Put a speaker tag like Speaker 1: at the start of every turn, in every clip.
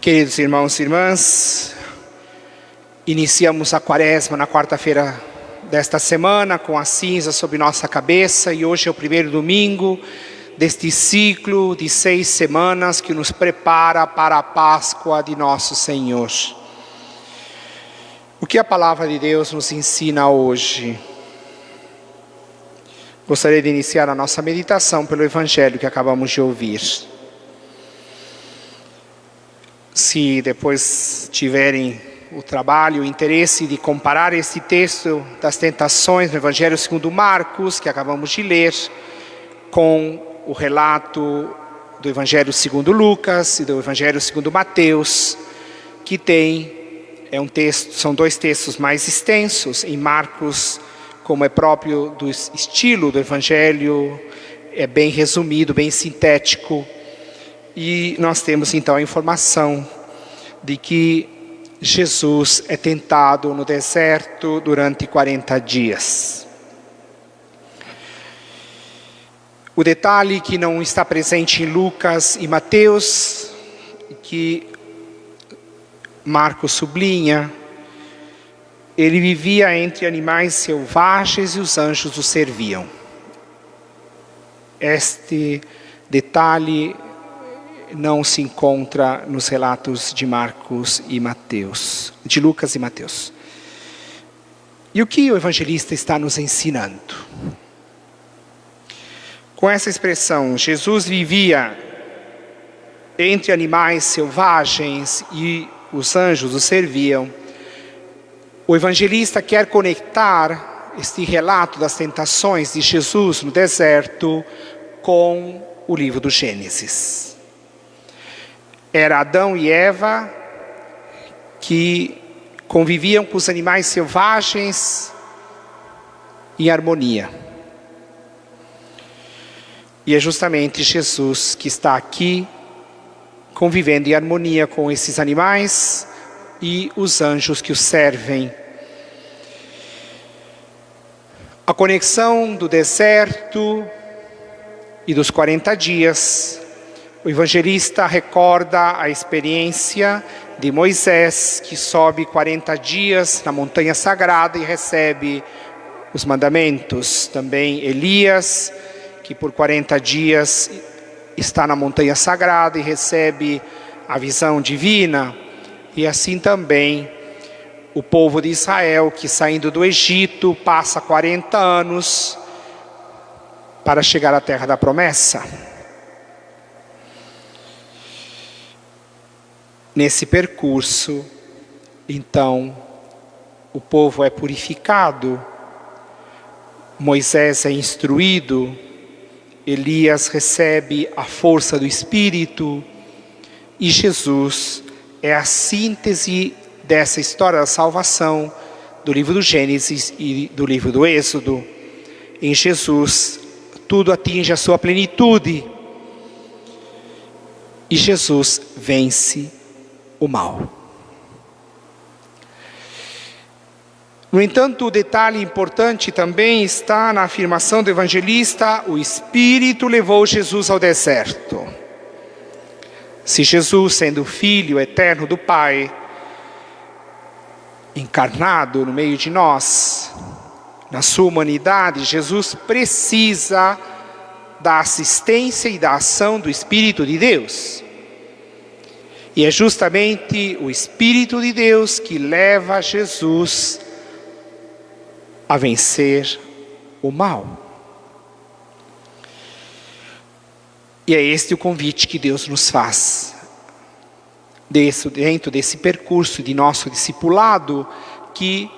Speaker 1: Queridos irmãos e irmãs, iniciamos a quaresma na quarta-feira desta semana com a cinza sobre nossa cabeça e hoje é o primeiro domingo deste ciclo de 6 semanas que nos prepara para a Páscoa de nosso Senhor. O que a palavra de Deus nos ensina hoje? Gostaria de iniciar a nossa meditação pelo Evangelho que acabamos de ouvir. Se depois tiverem o trabalho, o interesse de comparar esse texto das tentações no Evangelho segundo Marcos, que acabamos de ler, com o relato do Evangelho segundo Lucas e do Evangelho segundo Mateus, que são 2 textos mais extensos. Em Marcos, como é próprio do estilo do Evangelho, é bem resumido, bem sintético. E nós temos então a informação de que Jesus é tentado no deserto durante 40 dias. O detalhe que não está presente em Lucas e Mateus, que Marcos sublinha, ele vivia entre animais selvagens e os anjos o serviam. Este detalhe não se encontra nos relatos de Marcos e Mateus, de Lucas e Mateus. E o que o evangelista está nos ensinando? Com essa expressão, Jesus vivia entre animais selvagens e os anjos o serviam. O evangelista quer conectar este relato das tentações de Jesus no deserto com o livro do Gênesis. Era Adão e Eva que conviviam com os animais selvagens em harmonia. E é justamente Jesus que está aqui convivendo em harmonia com esses animais e os anjos que o servem. A conexão do deserto e dos 40 dias, o evangelista recorda a experiência de Moisés, que sobe 40 dias na montanha sagrada e recebe os mandamentos. Também Elias, que por 40 dias está na montanha sagrada e recebe a visão divina. E assim também o povo de Israel, que saindo do Egito passa 40 anos para chegar à terra da promessa. Nesse percurso, então, o povo é purificado, Moisés é instruído, Elias recebe a força do Espírito e Jesus é a síntese dessa história da salvação do livro do Gênesis e do livro do Êxodo. Em Jesus, tudo atinge a sua plenitude e Jesus vence o mal. No entanto, o detalhe importante também está na afirmação do evangelista: o Espírito levou Jesus ao deserto. Se Jesus, sendo o Filho eterno do Pai, encarnado no meio de nós, na sua humanidade, Jesus precisa da assistência e da ação do Espírito de Deus. E é justamente o Espírito de Deus que leva Jesus a vencer o mal. E é este o convite que Deus nos faz. Dentro desse percurso de nosso discipulado, que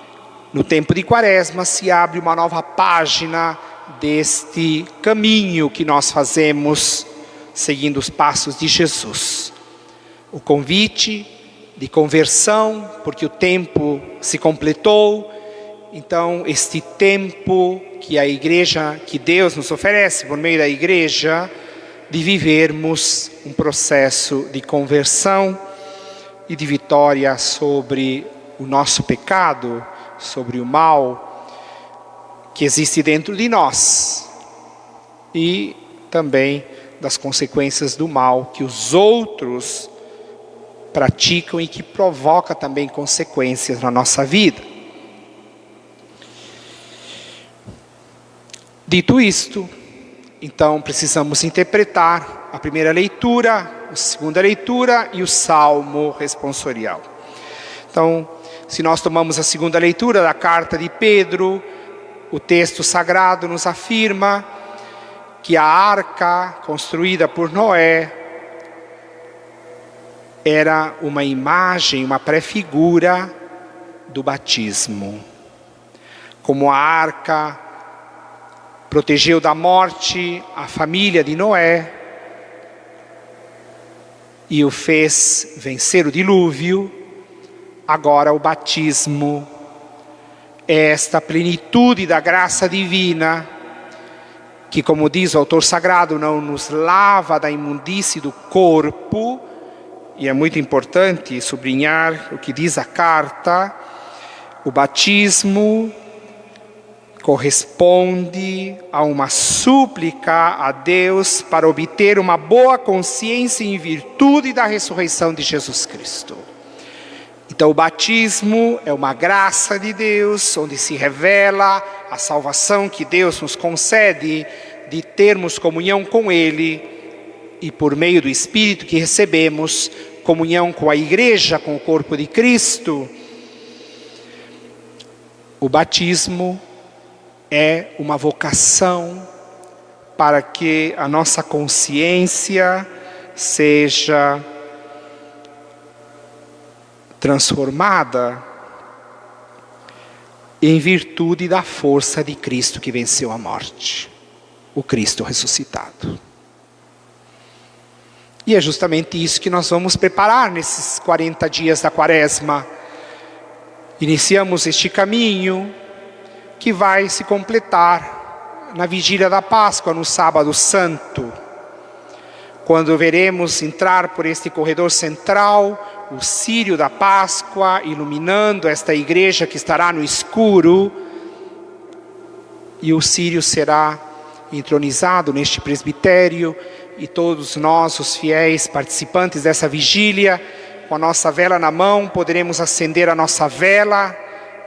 Speaker 1: no tempo de Quaresma se abre uma nova página deste caminho que nós fazemos seguindo os passos de Jesus. O convite de conversão, porque o tempo se completou. Então, este tempo que a igreja, que Deus nos oferece por meio da igreja, de vivermos um processo de conversão e de vitória sobre o nosso pecado, sobre o mal que existe dentro de nós e também das consequências do mal que os outros praticam e que provoca também consequências na nossa vida. Dito isto, então precisamos interpretar a primeira leitura, a segunda leitura e o salmo responsorial. Então, se nós tomamos a segunda leitura da carta de Pedro, o texto sagrado nos afirma que a arca construída por Noé era uma imagem, uma prefigura do batismo. Como a arca protegeu da morte a família de Noé e o fez vencer o dilúvio, agora o batismo é esta plenitude da graça divina que, como diz o autor sagrado, não nos lava da imundície do corpo, e é muito importante sublinhar o que diz a carta. O batismo corresponde a uma súplica a Deus para obter uma boa consciência em virtude da ressurreição de Jesus Cristo. Então o batismo é uma graça de Deus, onde se revela a salvação que Deus nos concede de termos comunhão com Ele, e por meio do Espírito que recebemos, comunhão com a Igreja, com o corpo de Cristo. O batismo é uma vocação para que a nossa consciência seja transformada em virtude da força de Cristo que venceu a morte, o Cristo ressuscitado. E é justamente isso que nós vamos preparar nesses 40 dias da Quaresma. Iniciamos este caminho que vai se completar na vigília da Páscoa, no Sábado Santo, quando veremos entrar por este corredor central o círio da Páscoa, iluminando esta igreja que estará no escuro, e o círio será entronizado neste presbitério, e todos nós, os fiéis participantes dessa vigília, com a nossa vela na mão, poderemos acender a nossa vela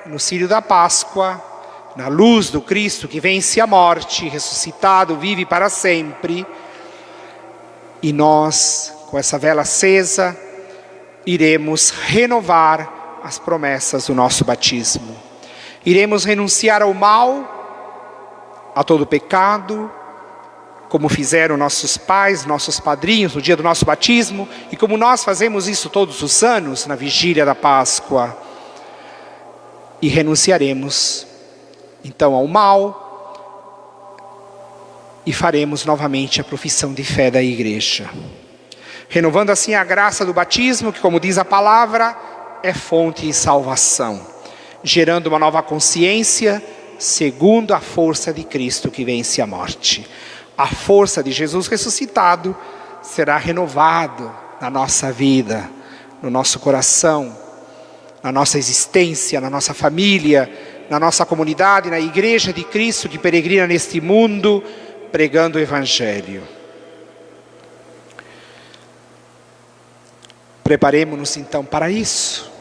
Speaker 1: no círio da Páscoa, na luz do Cristo que vence a morte, ressuscitado, vive para sempre. E nós, com essa vela acesa, iremos renovar as promessas do nosso batismo. Iremos renunciar ao mal, a todo pecado, como fizeram nossos pais, nossos padrinhos no dia do nosso batismo, e como nós fazemos isso todos os anos na vigília da Páscoa. E renunciaremos então ao mal e faremos novamente a profissão de fé da igreja, renovando assim a graça do batismo, que, como diz a palavra, é fonte de salvação, gerando uma nova consciência segundo a força de Cristo que vence a morte. A força de Jesus ressuscitado será renovado na nossa vida, no nosso coração, na nossa existência, na nossa família, na nossa comunidade, na igreja de Cristo que peregrina neste mundo, pregando o Evangelho. Preparemo-nos então para isso.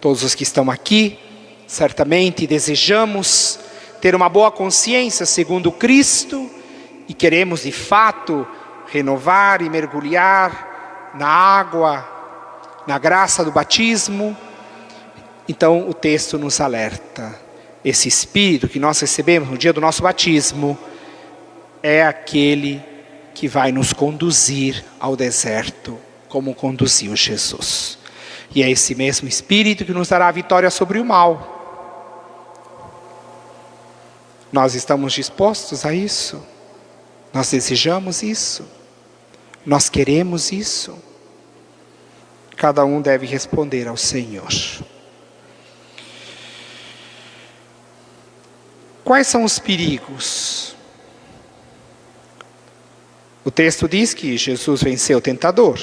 Speaker 1: Todos os que estão aqui, certamente desejamos ter uma boa consciência segundo Cristo e queremos de fato renovar e mergulhar na água, na graça do batismo. Então o texto nos alerta. Esse Espírito que nós recebemos no dia do nosso batismo é aquele que vai nos conduzir ao deserto, como conduziu Jesus. E é esse mesmo Espírito que nos dará a vitória sobre o mal. Nós estamos dispostos a isso? Nós desejamos isso? Nós queremos isso? Cada um deve responder ao Senhor. Quais são os perigos? O texto diz que Jesus venceu o tentador.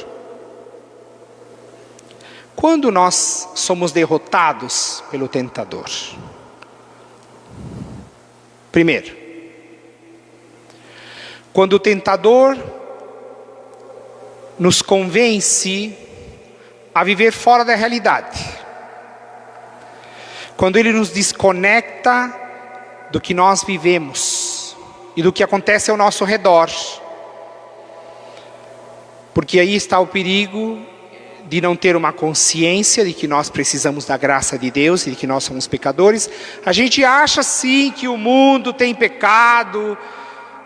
Speaker 1: Quando nós somos derrotados pelo tentador? Primeiro, quando o tentador nos convence a viver fora da realidade. Quando ele nos desconecta do que nós vivemos e do que acontece ao nosso redor. Porque aí está o perigo de não ter uma consciência de que nós precisamos da graça de Deus e de que nós somos pecadores. A gente acha sim que o mundo tem pecado,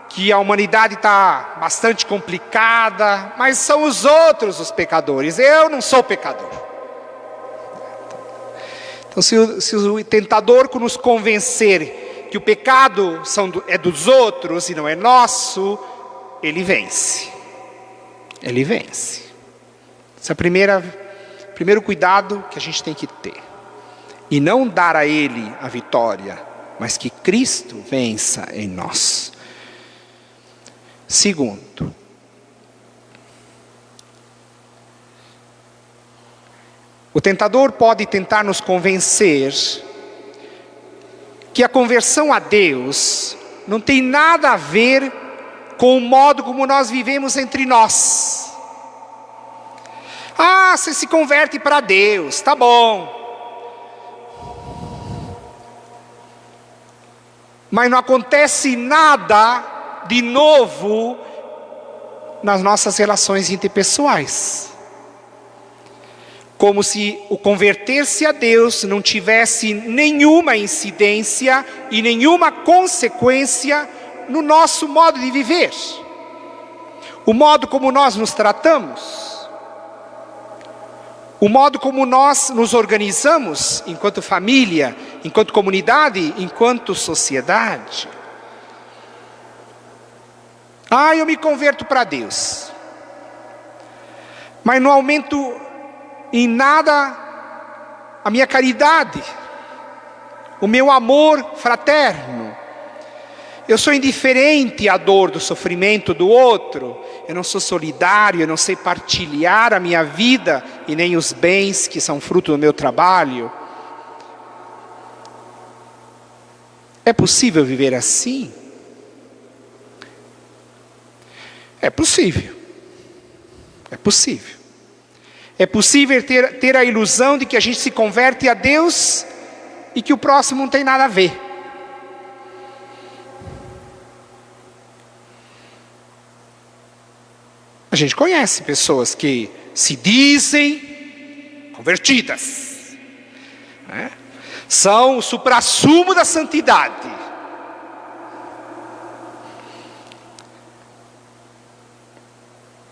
Speaker 1: que a humanidade está bastante complicada, mas são os outros os pecadores, eu não sou pecador. Então se o tentador nos convencer que o pecado é dos outros e não é nosso, ele vence. Ele vence. Esse é o primeiro cuidado que a gente tem que ter. E não dar a ele a vitória, mas que Cristo vença em nós. Segundo, o tentador pode tentar nos convencer que a conversão a Deus não tem nada a ver com o modo como nós vivemos entre nós. Ah, você se converte para Deus, tá bom. Mas não acontece nada de novo nas nossas relações interpessoais. Como se o converter-se a Deus não tivesse nenhuma incidência e nenhuma consequência no nosso modo de viver. O modo como nós nos tratamos. O modo como nós nos organizamos enquanto família, enquanto comunidade, enquanto sociedade. Ah, eu me converto para Deus. Mas não aumento em nada a minha caridade, o meu amor fraterno. Eu sou indiferente à dor, do sofrimento do outro. Eu não sou solidário, eu não sei partilhar a minha vida e nem os bens que são fruto do meu trabalho. É possível viver assim? É possível. É possível. É possível ter a ilusão de que a gente se converte a Deus e que o próximo não tem nada a ver. A gente conhece pessoas que se dizem convertidas, né? São o suprassumo da santidade.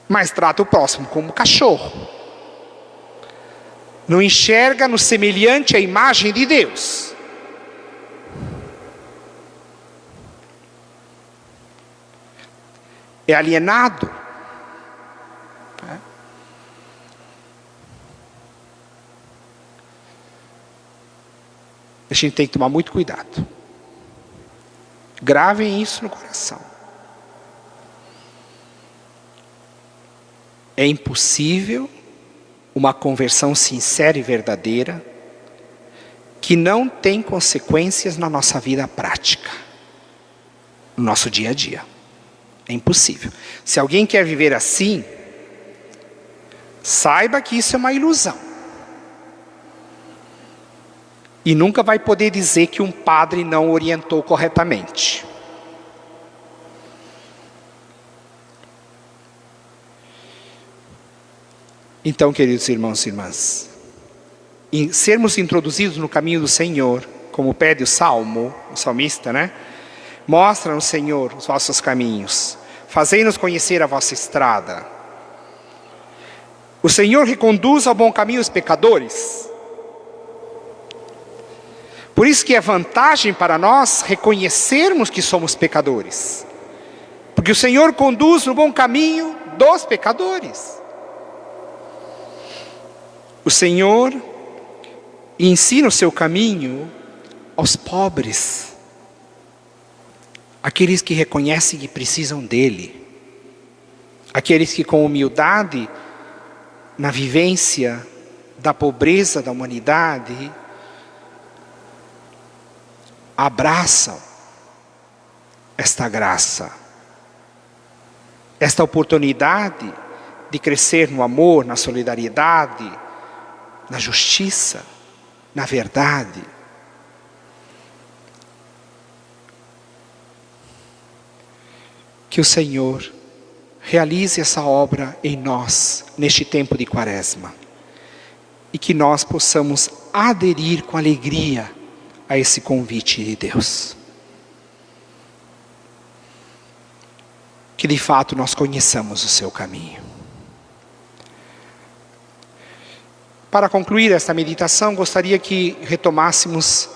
Speaker 1: Mas trata o próximo como cachorro. Não enxerga no semelhante a imagem de Deus. É alienado. A gente tem que tomar muito cuidado. Gravem isso no coração. É impossível uma conversão sincera e verdadeira que não tem consequências na nossa vida prática, no nosso dia a dia. É impossível. Se alguém quer viver assim, saiba que isso é uma ilusão. E nunca vai poder dizer que um padre não orientou corretamente. Então, queridos irmãos e irmãs, em sermos introduzidos no caminho do Senhor, como pede o Salmo, o salmista, né? Mostra-nos, Senhor, os vossos caminhos, fazei-nos conhecer a vossa estrada. O Senhor reconduz ao bom caminho os pecadores. Por isso que é vantagem para nós reconhecermos que somos pecadores. Porque o Senhor conduz no bom caminho dos pecadores. O Senhor ensina o seu caminho aos pobres. Aqueles que reconhecem que precisam dele. Aqueles que com humildade, na vivência da pobreza da humanidade, abraçam esta graça, esta oportunidade de crescer no amor, na solidariedade, na justiça, na verdade. Que o Senhor realize essa obra em nós, neste tempo de Quaresma. E que nós possamos aderir com alegria a esse convite de Deus. Que de fato nós conheçamos o seu caminho. Para concluir esta meditação, gostaria que retomássemos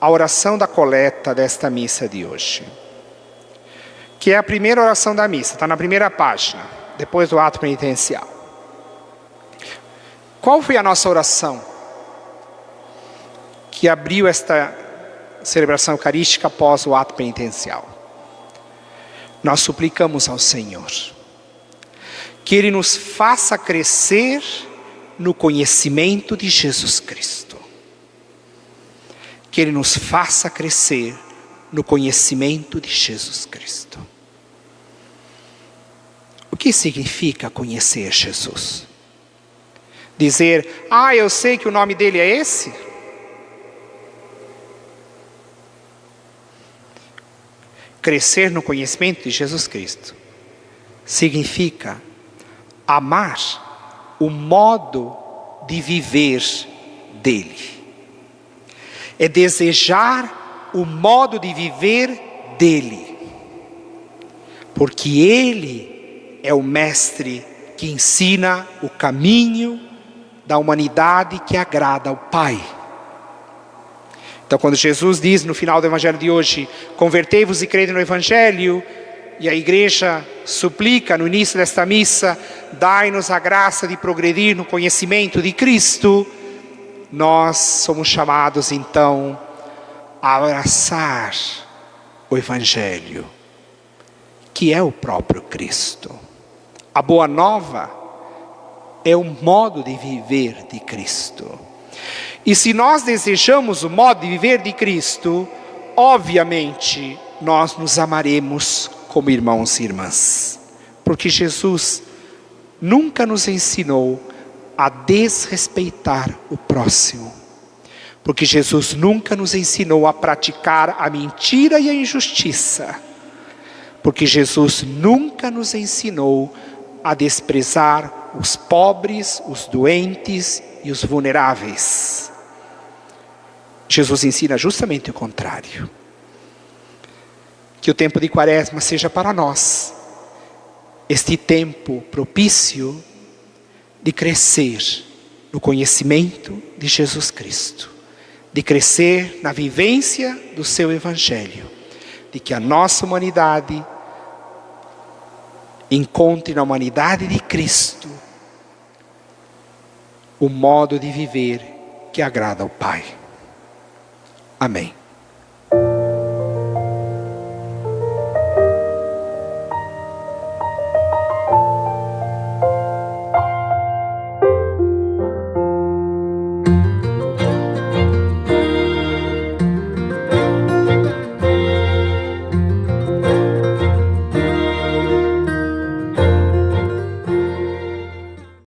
Speaker 1: a oração da coleta desta missa de hoje. Que é a primeira oração da missa, está na primeira página, depois do ato penitencial. Qual foi a nossa oração que abriu esta celebração eucarística após o ato penitencial? Nós suplicamos ao Senhor que Ele nos faça crescer no conhecimento de Jesus Cristo. Que Ele nos faça crescer no conhecimento de Jesus Cristo. O que significa conhecer Jesus? Dizer, eu sei que o nome dele é esse? Crescer no conhecimento de Jesus Cristo significa amar o modo de viver dele. É desejar o modo de viver dele. Porque ele é o mestre que ensina o caminho da humanidade que agrada ao Pai. Então, quando Jesus diz no final do Evangelho de hoje, convertei-vos e crede no Evangelho, e a igreja suplica no início desta missa, dai-nos a graça de progredir no conhecimento de Cristo, nós somos chamados então a abraçar o Evangelho, que é o próprio Cristo. A boa nova é o modo de viver de Cristo. E se nós desejamos o modo de viver de Cristo, obviamente nós nos amaremos como irmãos e irmãs. Porque Jesus nunca nos ensinou a desrespeitar o próximo. Porque Jesus nunca nos ensinou a praticar a mentira e a injustiça. Porque Jesus nunca nos ensinou a desprezar os pobres, os doentes e os vulneráveis. Jesus ensina justamente o contrário. Que o tempo de Quaresma seja para nós este tempo propício de crescer no conhecimento de Jesus Cristo, de crescer na vivência do seu Evangelho, de que a nossa humanidade encontre na humanidade de Cristo o modo de viver que agrada ao Pai. Amém.